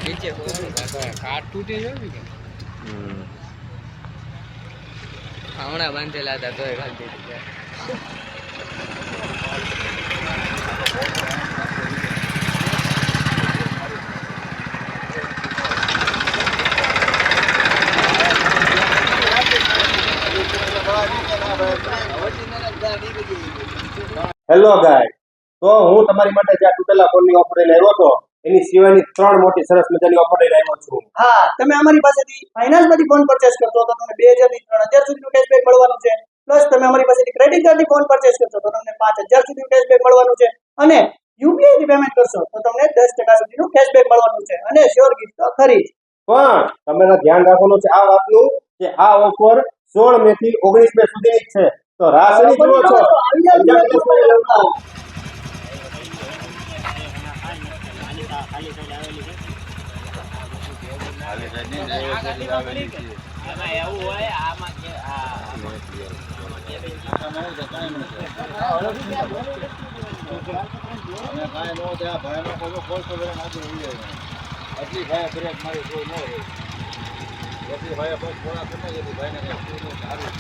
નીચે કાટ તૂટી ગયો ને હમણાં બાંધેલા હતા તોય ખાલી હેલો ગાય, તો હું તમારી માટે જે તૂટેલા ફોનની ઓફર લઈને આવ્યો હતો એની સિવાયની 3 મોટી સરસ મજાની ઓફર લઈને આવ્યો છું. હા, તમે અમારી પાસેથી ફાઇનાન્સમાંથી ફોન પરચેસ કરશો તો તમને 2000 થી 3000 સુધીનું કેશબેક મળવાનું છે. પ્લસ તમે અમારી પાસેથી ક્રેડિટ કાર્ડથી ફોન પરચેસ કરશો તો તમને 5000 સુધીનું કેશબેક મળવાનું છે. અને યુપીઆઈ થી પેમેન્ટ કરશો તો તમને 10% સુધીનું કેશબેક મળવાનું છે. અને શ્યોર ગિફ્ટ તો ખરી. પણ તમારે ધ્યાન રાખવાનું છે આ વાતનું કે આ ઓફર 16 મે થી 19 મે સુધીની જ છે. તો રાહ શેની જુઓ છો? એટલી ભાઈ બ્રેક મારી કોઈ ન હોય એટલી ભાઈ બસ થોડા કરતા જેથી ભાઈને સારું